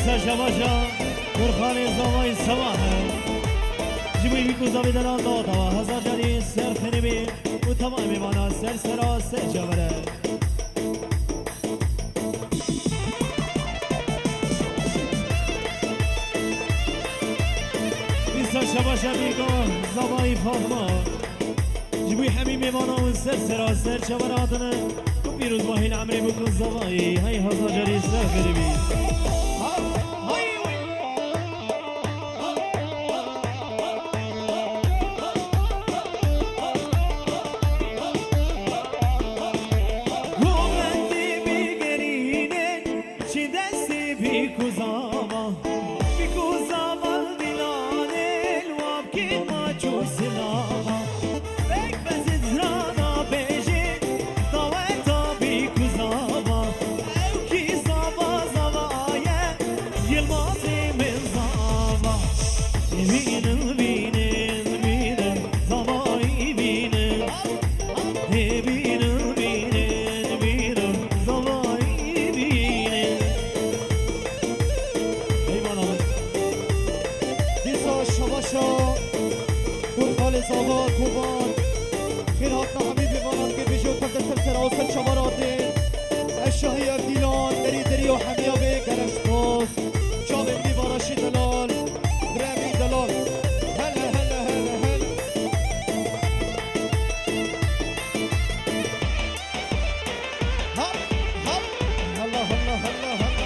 شباشا برخان زوای سواحه جبوی بیکو زاوی دلال دادا هزار جاری سر خنبی و تمام میوانا سر سرا سر جوره بیسا شباشا بیکو زوای فاطمه جبوی همین میوانا و سر سرا سر جوره آدنه و بیروز باهین عمری بکن زوایی های هزار جاری سر خنبی زاوا کوبان خیر هاتنا همین بیوانان که بیشو تفت سر آسل شماراته الشاهی افدیلان دری و حمیا به گرش باز چاوین بیواراشی دلال برمی دلال هلا هلا هلا هلا هب هب هلا هلا هلا هلا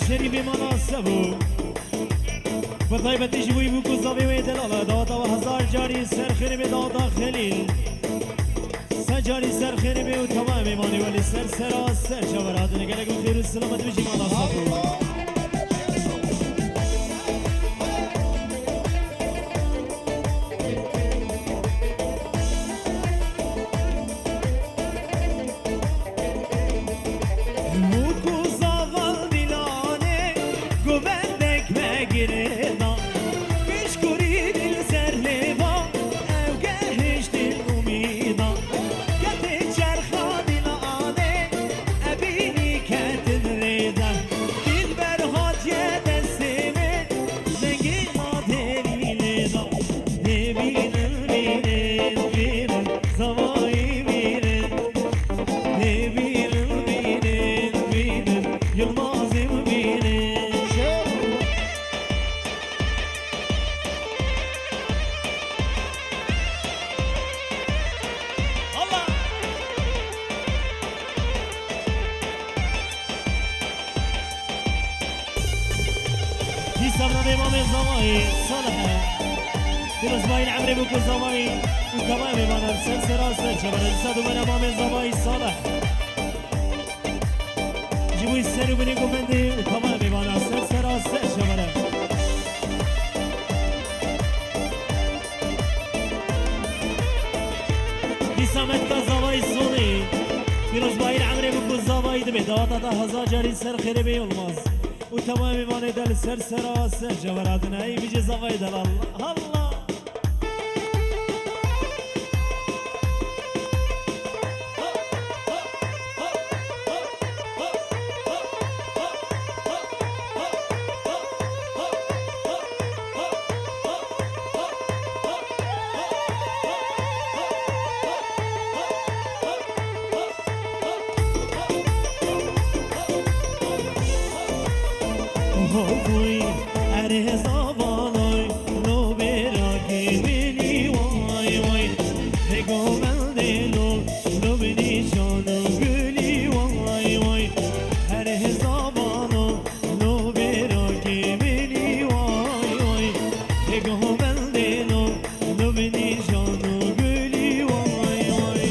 شریف مناسبو بطيبة تجوي بوكو زاوي ويدلالة دادا وهزار جاري سرخيني بدادا خليل سجاري سرخيني بي وتمام ماني ولي سر سرا سر شورات نقلق وخير السلامة بيجي مناسبو سبنا امام الزماي صالحه فيروز باين عمري بكو زماي وكمان بمانا سلسل راسل شبر السادو من امام الزماي صالح جيبوا السر وبني قبندي وكمان بمانا سلسل راسل شبر بسامت كزماي صوني فيروز باين عمري بكو زماي دمي داتا هزار جاري سر خيري بي الماز وتمام ماني دل سر سرا سر جوراتنا اي بيجي زواي دل الله الله Hoy areza balay no beragi beni vay vay Ego belde no beni şanı gülü vay vay Areza balay no beragi beni vay vay Ego belde no beni şanı gülü vay vay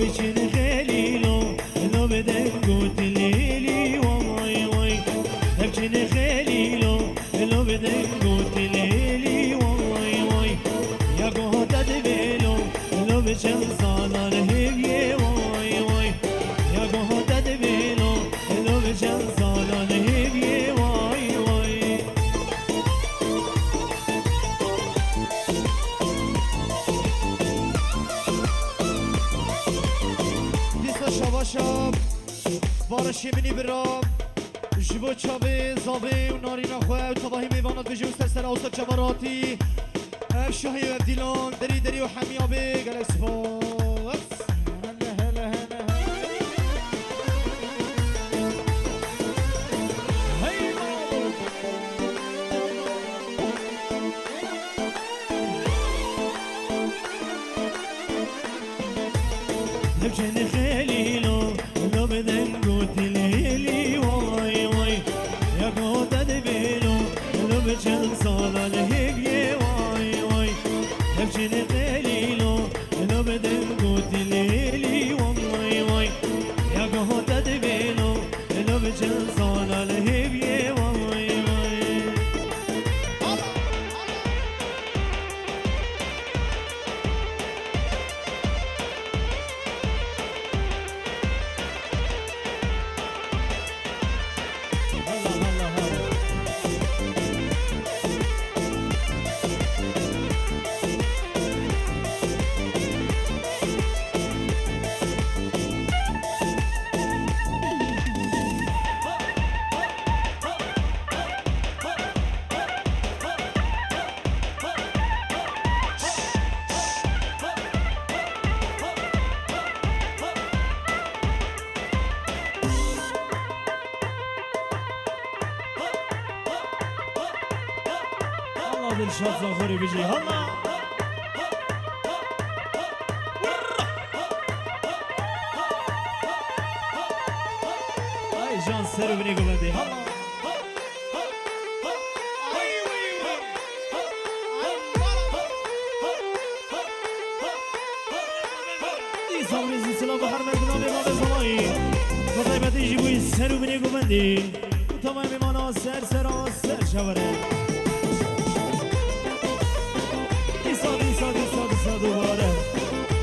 biçin gelilo no beden باشم بارشی منی برام جبو چاوی زاوی و نارینا خواه و تباهی میوانات بجو سر آسا چباراتی اف شاهی و دیلان دری و حمیابی گلک سپاس نبجن خليلو لو بدن قوت ليلي واي واي يا قوت دبيلو لو بجن صالا الهقي واي واي نبجن خليلو لو بدن قوت ليلي واي واي يا قوت دبيلو لو بجن صالا الهقي واي واي دلشاد زاخوری بجی هلا ای جان سرو بینی گوندی هلا ای سامریزی سلام بخار مردنام امام زمایی و طیبتی جیبوی سرو بینی گوندی و تمام امانا سر شوره دوباره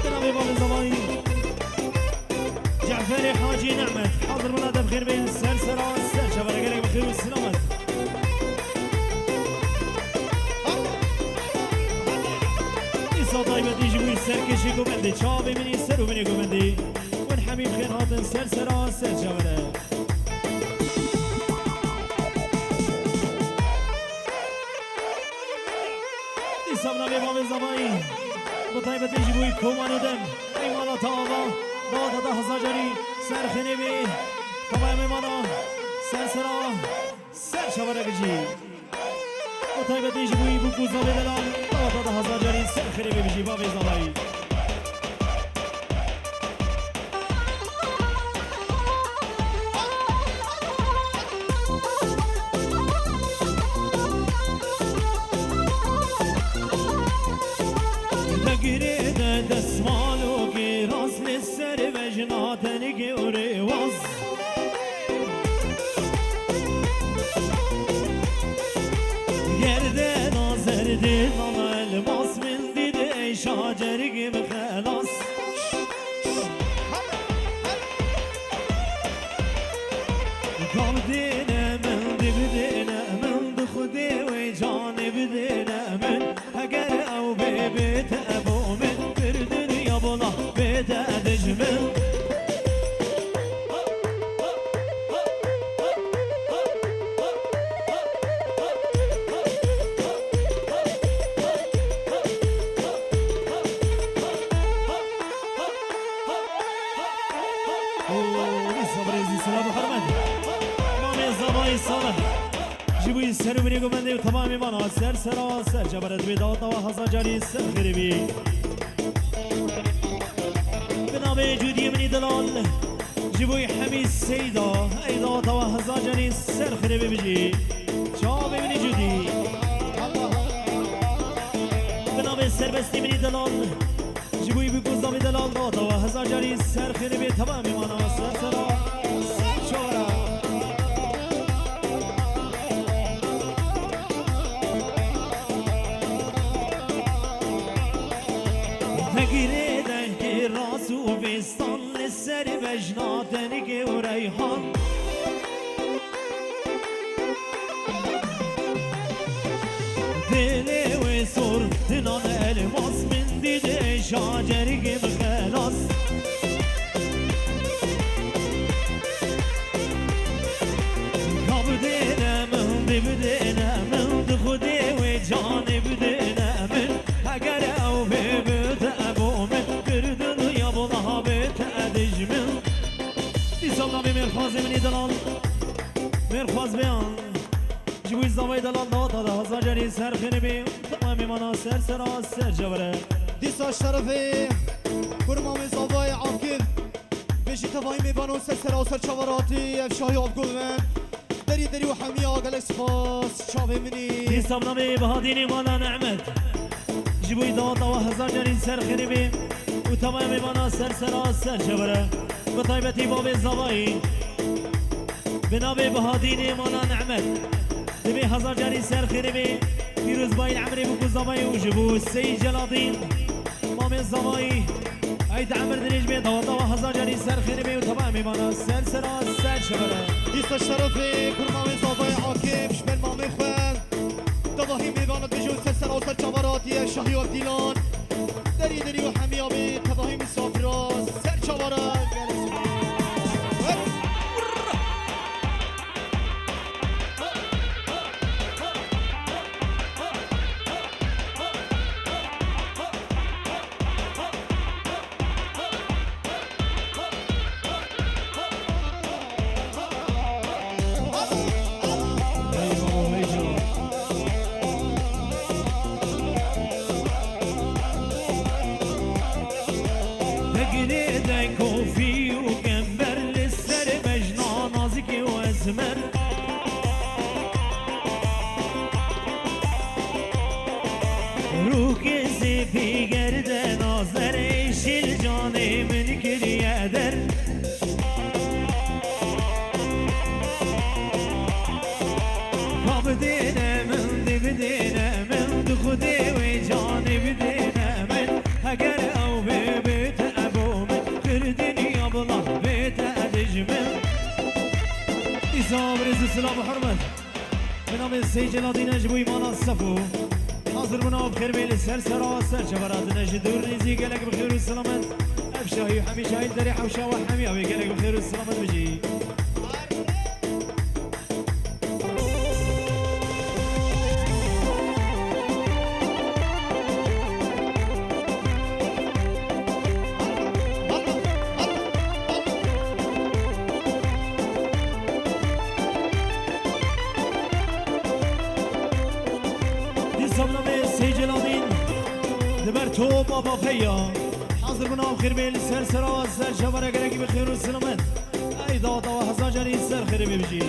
جناب امام زمانی جعفر حاجی نعمت حاضر من ادب خیر بین سر شبانه گرگ بخیر و سلامت ایسا طایبتی جبوی سرکشی گومندی چاوی منی سر و منی گومندی ون حمیم خیر هاتن سر شبانه ایسا بنام امام زمانی بطيبة جبوي كومان ودم إيمانا تاوا دادا دا هزاجري سر خنبي تمام إيمانا سر شوارك جي بطيبة جبوي بوكو زابي دلال دادا دا هزاجري سر خنبي بجي بابي زابي گریده دستمالو که راست لسر وجناتن که اوره واز گرده نازرده نام الماس من دیده ای شاجرگی بخلاص کام دینه من دی بدینه من دخوده و جان بدینه من اگر او بیت ابو من بردن یا بلا بیت ادجمن جبوی سر بینی گمنده و تمامی مانا سر جبرد بیداتا و هزاجاری سر خریبی بنابه جودی منی دلال جبوی حمید سیدا ایداتا و هزاجاری سر خریبی بجی چاوی منی جودی بنابه سربستی منی دلال جبوی بگوزا می دلال داتا و هزاجاری سر خریبی تمامی مانا سر شورا گریده راس و وستان لسر وجناتن که و ریحان دل و سر دنان الماس من دیده شاجرگی بخلاص بدينا من دخودي وجاني بدينا من اگر او ببت ابو من كردن يا بضها بيت ادج من دي صلنا بمرخاز من دلال مرخاز بيان جبوي الزواي دلال ناتا ده هزار جري سر خنبي تمامي منا سر سر سر جبره دیسا شرفی برمام زاوای عاقل بشی تفاهی میبانون سر و سر چوراتی افشاهی آفگلمن دری دری و حمی آقل سپاس چاوه منی دي صلنا بهاديني مالا نعمت جبوي داتا وهزار جري سر خنبي وتمامي منا سر سر جبره بطيبتي باب الزواي بنابي بهاديني مالا نعمت دبي هزار جري سر خنبي فيروز باي العمري بكو زواي وجبو السي جلادين مامي الزواي عيد عمر دريج بي داتا وهزار جري سر خنبي وتمامي منا سر شبره دیسا شرفی برمام زاوای عاقل شمل مامی خوال تفاهی میباند بجو سر و سر چوراتی افشاهی آفدیلان دری دری و حمی آبی تفاهی مسافراز سر چورات كوفي وكمبر للسر مجنون نازكي وازمر روكي في قرد ناظر ايش الجاني من كل يقدر بدينا من دي بدينا من دخودي وجاني بدينا من هقر او ببيت ابو من كردني يابله بيت ادجمن إصاب رز السلام وحرمت من عم السيجل عطينا جبو إيمان الصفو حاضر بنا بخير بين السر سرا سر شبراتنا جدور نزي قالك بخير والسلامت أبشاهي وحمي شاهد دري حوشا وحمي أبي قالك بخير والسلامت بجي تو بابا فيا حاضر بنا بخير بين السر سرا السر شبرا قالك بخير والسلامت اي ضاطة وحزا جاني السر خير بيجي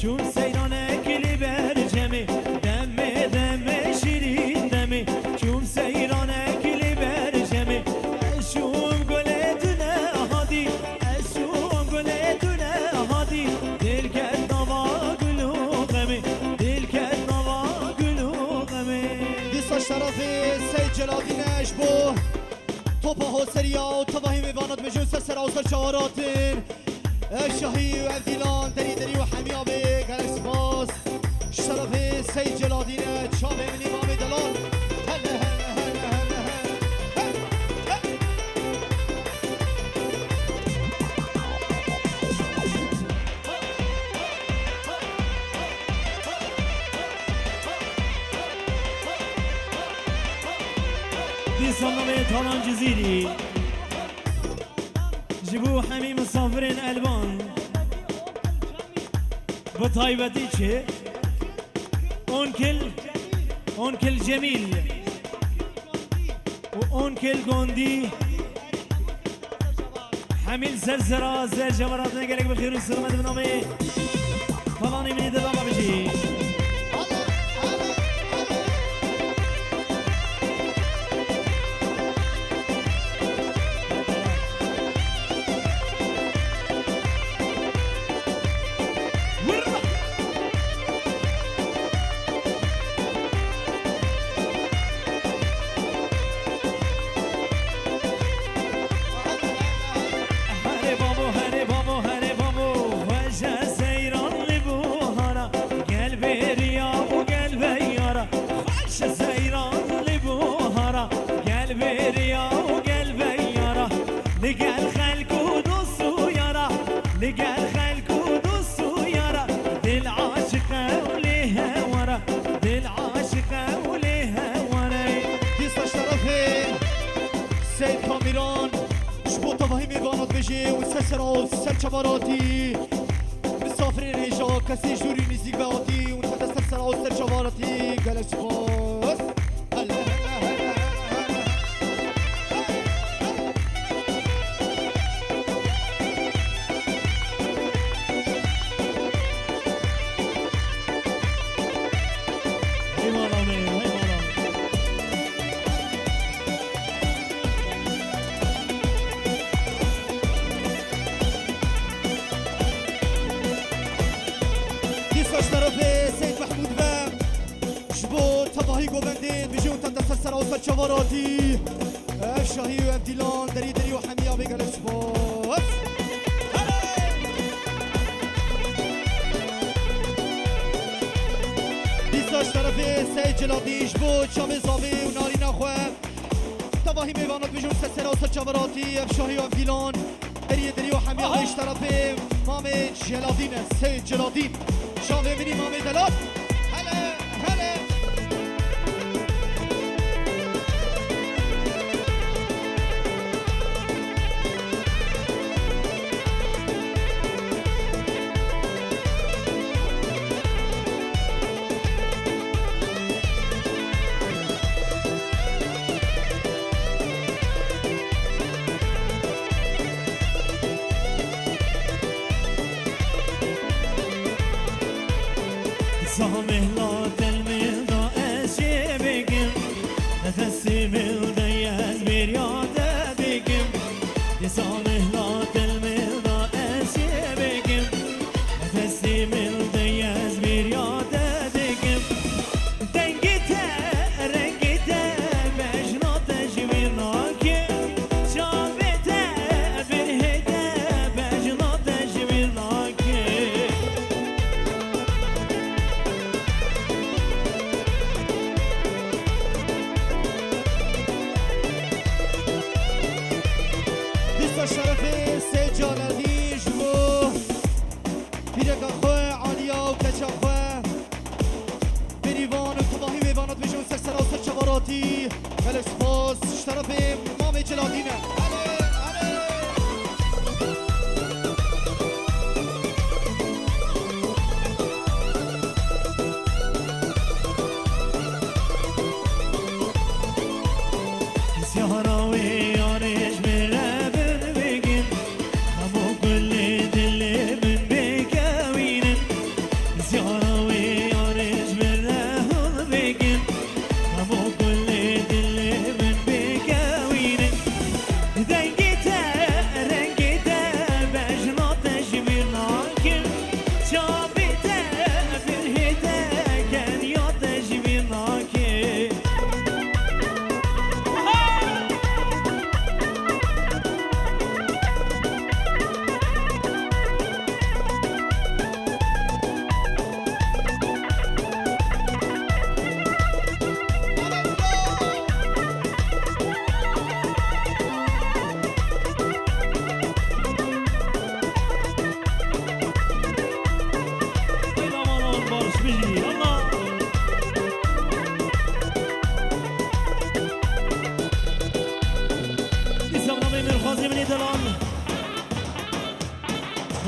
چون سیرانه کلی برجمی دمه دمه شیرین دمی چون سیرانه کلی برجمی اشوم گلتونه هادی اشوم گلتونه هادی دل کرد نوا گلو غمی دل کرد نوا گلو غمی دیسا شرفی سید جلالینش بو توپا حسریا و تواهی میواند مجون سر سر آسر چهاراتین الشهي وعبديلان دري دري وحميابي قال سباس شرفي سيد جلادينة شابه من إمام دلال هلا هلا هلا هلا دي صنمي طالان جزيري جبو حمي مسافرين ألبان بطايبتي چه اونكل جميل وأونكل غوندي حميل سرسرا سر جمراتنا قالك بخير والسلامة بنامي طلاني من يد الله بجي بجي وسسرا وسر شباراتي مسافر ريجا كسي جوري نزيك باتي ونتدى سسرا وسر شباراتي قال سباس شواراتي شاهي وابديلان دري دري وحميا بقى الاسبوع ديساش طرفي سيد جلادي جبوت شامي زابي وناري نخوة تباهي ميوانات بجون سسرا وسر شواراتي شاهي وابديلان دري دري وحميا هايش طرفي مامي جلادين سيد جلادين شامي مني مامي دلات هلا هلا Zahmehlat elmilda eşe begim Nefesi milde yez bir yade begim Zahmehlat elmilda eşe begim Nefesi milde yez bir yade begim Dengite rengite mecnate jvirnaki Şabete bir hede mecnate jvirnaki شرفي سجال الهيجبو بيرك أخوة عالية وكتش أخوة بريفان وطباهي بيبانات بيجون سكسر وسر شباراتي الاسباس شرفي مامي جلادينة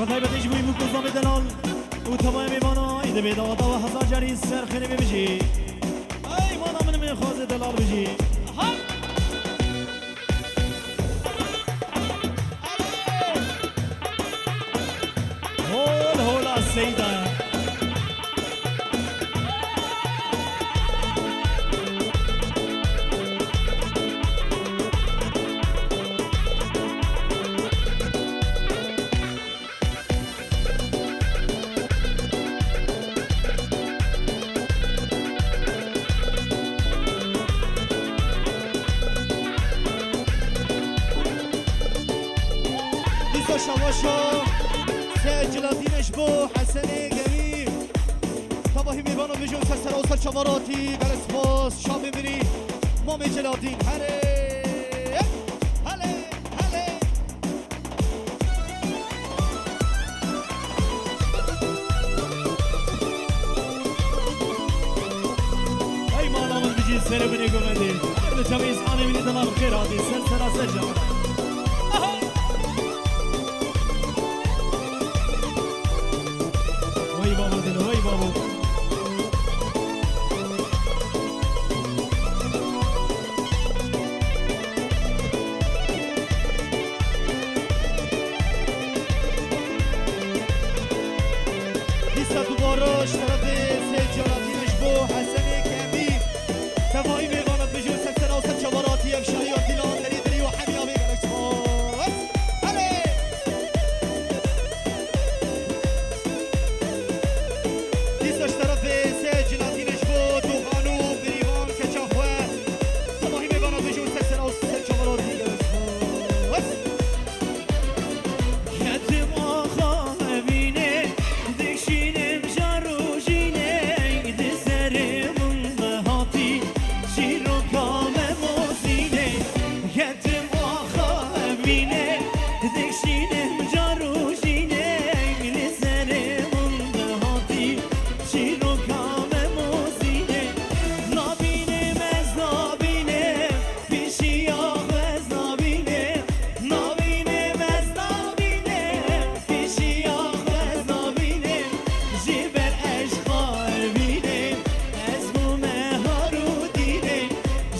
وطيبة تجبوي مكوزة بدلال وطبعا ميمانا إذا بيدادا وحزا جاري سرخني بيجي أي مانا من خوزي دلال بيجي هول هول السيدة شواشو سجلاتينش بو حسني جميل طبعا ميبانو بيجون سسرا وصل شماراتي قال سباس شامي مني مامي جلاتين هلي هلي هلي أي مانا من بيجي سر مني قمدي أرد جميز أنا مني دلال خير هذه سلسلة سجل دیسا دوباره طرف سید جلالینش بو حسن کمی تمایی میوانت بجو سکتر آسد چواراتی افشایی و دیلان دری دری و حمی آبی گلک سپاس هلی دیساش طرف سید جلالینش بو دوغانو بریوان کچاخوه تمایی میوانت بجو سکتر آسد چواراتی گلک سپاس Ketim ağa evine dikşinim jarujine dizlerimin hati şirokame mozine Ketim ağa evine dikşinim jarujine dizlerimin hati şirokame mozine Nabinim ez nabinim pişiyah ez nabinim Nabinim ez nabinim pişiyah ez nabinim Jiber eşka evinim ez bu meharudinim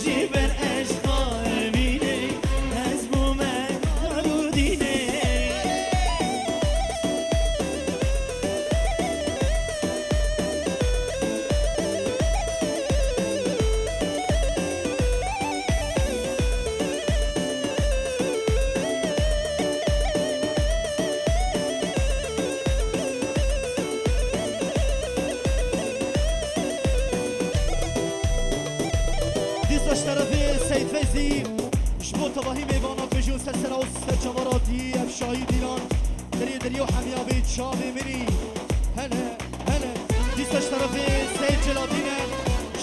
Jiber eşka evinim ez bu meharudinim دیساش طرف سید فیزی شبو تباهی میوانات بجو سلسله و سرچواراتي افشاهی دیلان دری دری و حمیابی چاوی منی هله هله دیساش طرف سید جلالینه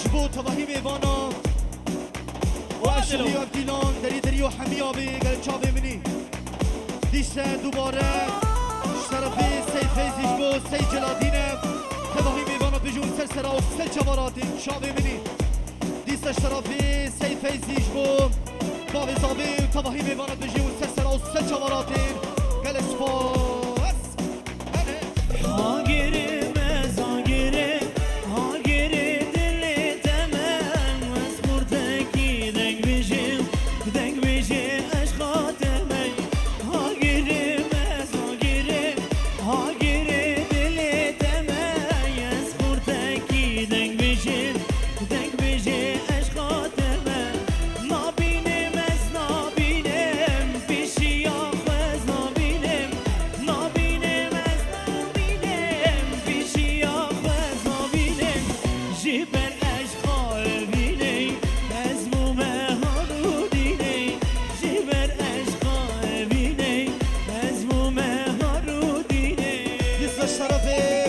شبو تباهی میوانات و افشاهی و دیلان دری دری و حمیابی گل چاوی منی دیسه دوباره طرف سید فیزی شبو سید جلالینه تباهی میوانات بجو سلسله و سرچواراتي چاوی منی دیساش طرفی سید فیزیش بو باقی زابی تباهی میواند بجی و سرسر و سر چواراتین گل اسپاس Hagirim ez hagirim Hagiri dili temel Meskurteki denk biji eşka temel Hagirim ez hagirim Hagiri dili temel Meskurteki denk biji eşka temel Nabinim ez nabinim Pişiyah ez nabinim Nabinim ez nabinim Pişiyah ez nabinim Jiber eşka evine Ez bu meharudine Jiber eşka evine Ez bu meharudine دیساش طرف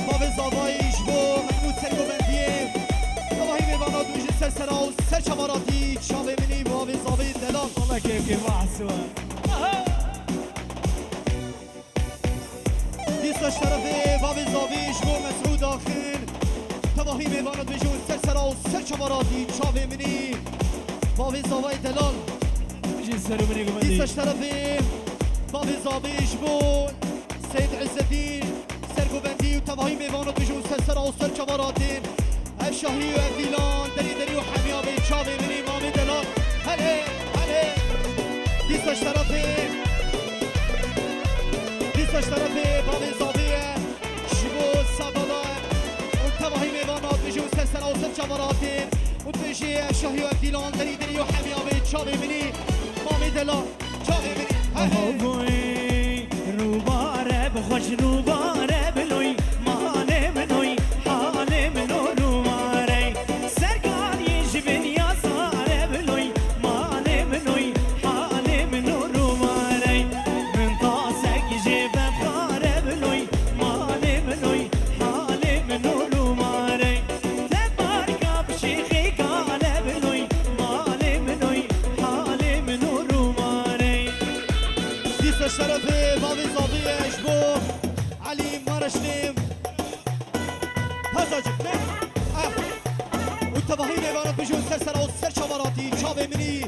باقی زابایش بو محمود سرگوبندیه تباهی میواند بجی سرسر و سر چواراتی چاوی منی باقی زابی دلان والله كيف محسوة دیساش طرف باقی زابیش بو مسعود آخر تباهی میواند بجی سرسر و سر چواراتی چاوی منی باقی زابای دلان جي سلو مني قمدي دیساش طرف باقی زابیش بو سید عزالدین سرگوبندی و تباهی میواند بجو سلسل و سر چواراتین افشاهی و دیلان دری دری و حمیابی چاوی منی مامی دلان هله هله دیساش طرف باقی زابیه شبو سبالا و تباهی میواند بجو سلسل و سر چواراتین و بجی افشاهی و دیلان دری دری و حمیابی چاوی منی مامی دلان چاوی منی هله بوي روباره بخوش روباره بلوي مانه منوي حاله منو روباره سرکار يجبن يا صاره بلوي مانه منوي حاله منو روباره من طاسك جيب بخاره بلوي مانه منوي حاله منو روباره تبارك بشيخي قاله بلوي مانه منوي حاله منو روباره دیساش طرف باقی زابیش بو علی مارشنیم هزاجب نه و تباهی میواند بجو سرسر و سر چواراتی چاوی منی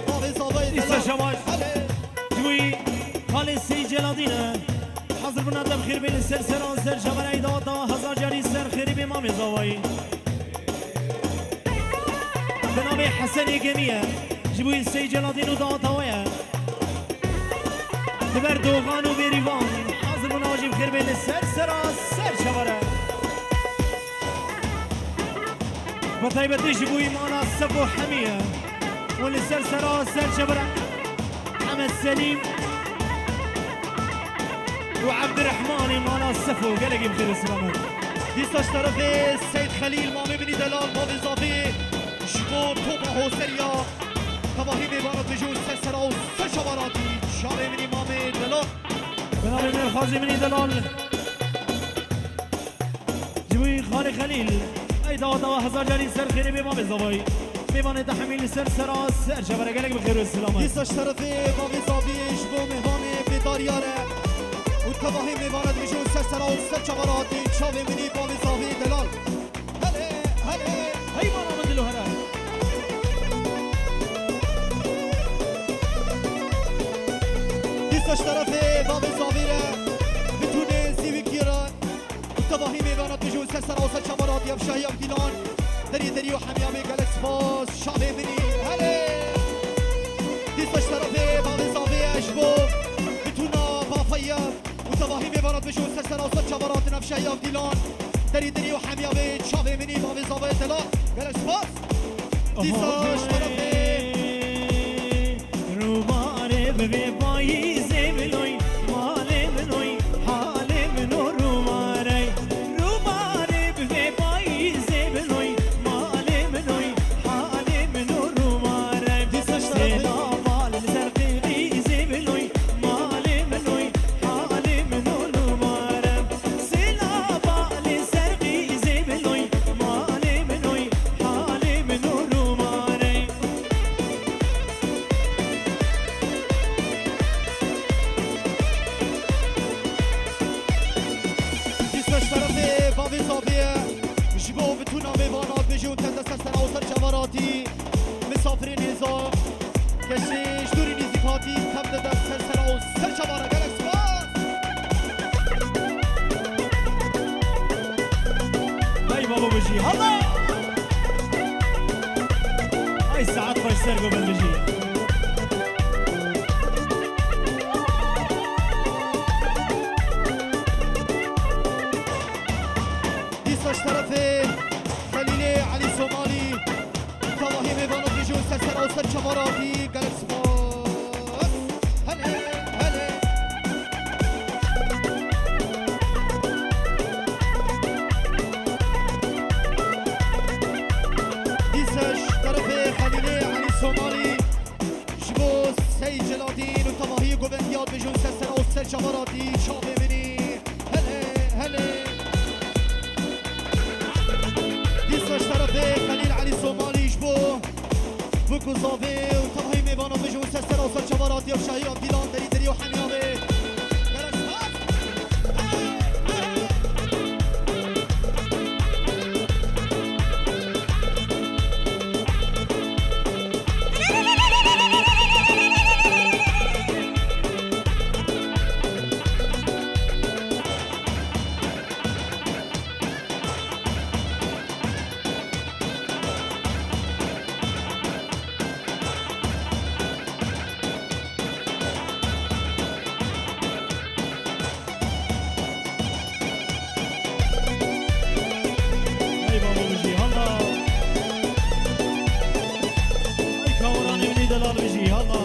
باقی زابی دیسا شماش هله جوی خالد سی جلادینه حاضر بنا دم خیر بین سر سران سر جبر ایداد و هزار جاری سر خیری به امام زوایی به نام حسن گمیه جبوی سی جلادین و داد هوایه دبر دوغان و بریوان حاضر بنا واجب خیر بین سر سران سر جبره بطيبة جبو إيمانا السبو حمية واللي سر سرا سر شبرا حمد سليم وعبد الرحمن إيمانا السفو قلقي بخير السلامات دیساش طرف سید خلیل مامه بنی دلال ما اضافه شبو توبا حوسریا تباهی میباند بجون سر سرا و سر شواراتی شابه بنی مامه دلال بنابي من الخازي مني دلال جبوي خالي خليل اي دوا هزار جاري سر خيري بما بزاوي بيبان تحميل سر سراس سر شبرا قالك بخير والسلامات دیساش طرف ما اضافه شبو مهوانه بداریاره و تباهی میباند بجون سر سرا و سر شواراتی شابه بنی ما اضافه دلال هله هله هاي ما نمدلو هلا دیساش طرف باب زاویره بتونه زیوی گیران تباهی میباند بجون سر سرا و سر شواراتی افشاهی افدیلان دری و حمیامه گلکس باز شابه بنی هله دیساش طرف باب زاویه اشبو بتونه بافایه و تباهی میباند بجون سر سرا و سر شواراتی افشاهی افدیلان دری و حمیامه شابه بنی باب زاویه دلان گلکس باز دیساش طرف روباره به پایی زبلوی مال منوی حال منو روباره به پایی زبلوی مال منوی حال منو روباره سلا مال زرقی زبلوی مال منوی حال منو روباره سلا مال زرقی زبلوی مال منوی حال منو روباره دیساش طرف باب زاویه جبو بتونه میوانات بجون تند سر سرا و سر جواراتی مسافر نظام کشیش دوری نزیکاتی تبده در سر سرا و سر جوارا گلکس باز هاي بابا بجي هلا هاي ساعات خوش سرقوا بالبجي دیساش طرف خلیل علی سومالی تواهی میوانات بجون سر سرا و سر جواراتی گلکس باز هله هله دیساش طرف خلیل علی سومالی جبو سید جلالدین و تواهی گوبندیات بجون سر سرا و سر جواراتی شابه بینی هله هله دیساش طرف خلیل علی سومالی جبو بکو زاوه و تواهی میوانات بجون سر سرا و سر جواراتی افشاهی افدیلان دری و حمیامه گلکس باز هاي بابا بجي هلا هاي كوراني مني دلال بجي هلا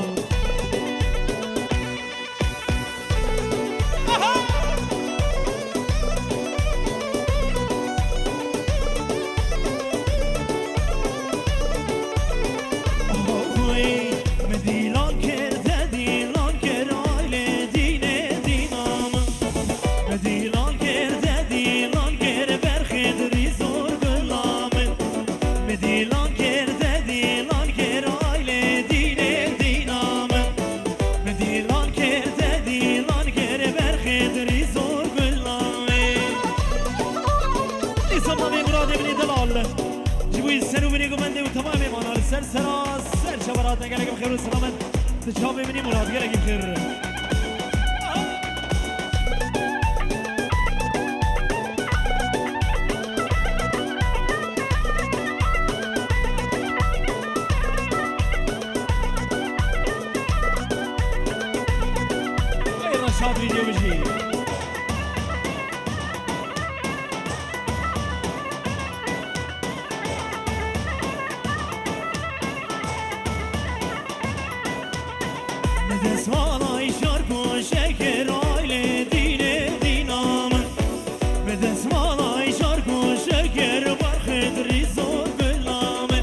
اوی مدیلان کرده دیلان کر آیل دینه دینام مدیلان کرده دیلان کر برخد ریزور بلامن مدیلان کرده دیلان کر آیل دینه دینام مدیلان کرده دیلان کر برخد ریزور بلامن نیسا مامی مراد ابن دلال جبوی سرو بنی گمنده و تمام مانال سر سراس سر شبرات نگلگ بخیر و سلامت تشابه بنی مراد گلگ بخیر ای رشاد ویدیو بجی آی شارکو شکر برخد ریزو بلامه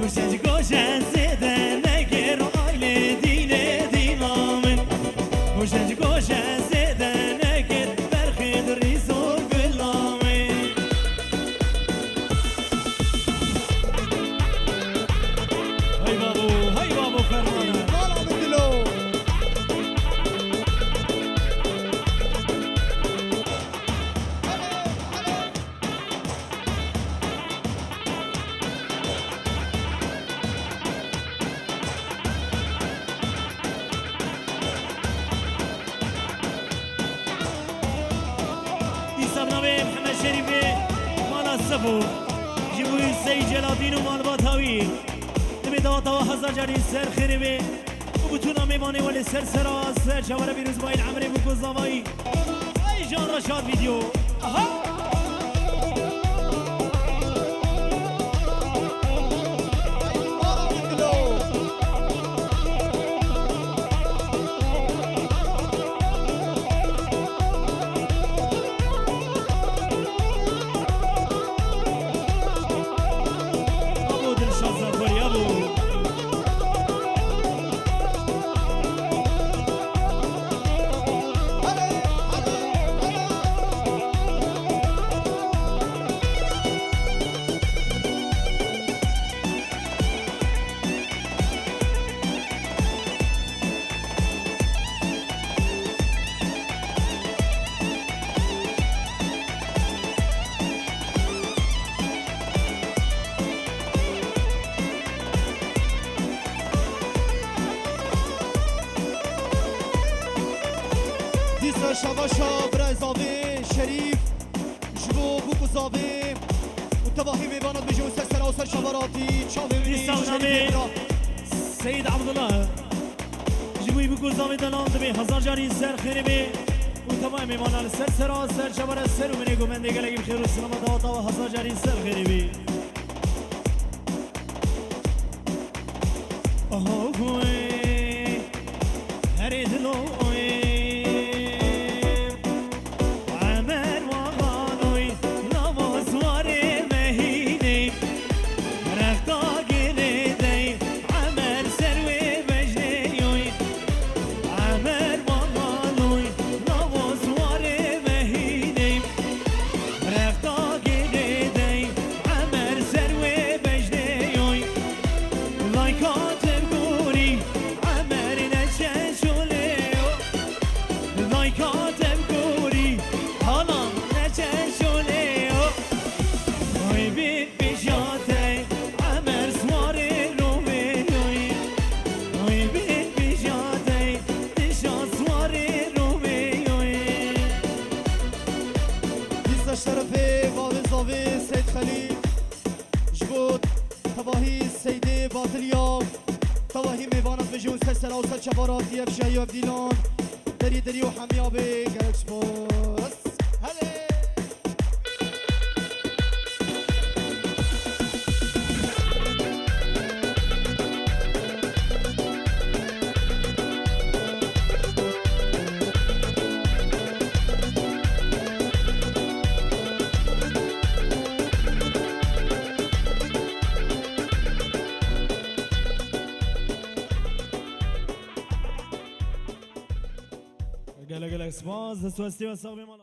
گوشش گوشش زده نگر آیل دینه دیمامه گوشش گوشش زده نگر برخد ریزو بلامه های بابو فرمانه مالا بدلو نامه محمد شریفی مال الصفو جبوی سی جلادین و مال باتاوی نمی دواتا و هزار جاری سر خیربی و بتونا میمانی ولی سر سراس سر شواره بیروز باید عمری بکو زمایی ای جان رشاد ویدیو آها مالا بدلو ابو دلشاد زرفاری ابو دیسا شباشا برای زاوی شریف جبو بوکو زاوی متواهی میباند بجو سر آسر شباراتی چاوی دیسا نامه سید عبدالله جبوی بکو زاوی دلان دبی هزار جاری سر خیربی و تمام میمانال سر سراس سر شواره سر و منی گومنده گلگی بخیر و سلامت دواتا و هزار جاری سر خیربی آها کوی هری دلوی عمر وغانوی نمازوار مهینی رفتا گلیدی عمر سروی بجنیوی عمر وغانوی نمازوار مهینی رفتا گلیدی عمر سروی بجنیوی لایکاتم گوری عمر نچشولیو لایکاتم گوری حالا نچشولیو وای بید بیشاته عمر سواری رومیوی وای بید بیشاته دشا سواری رومیوی دیسا شرفی واوی زاوی سید خلیل جبو تواهی سیده باطلیاب تواهی میباند بجو سر آسر شباراتی افشایی و ابدیلان دری و حمیابی گرچ باز هلی گله گله سپاس دست و استی و ساقی مالا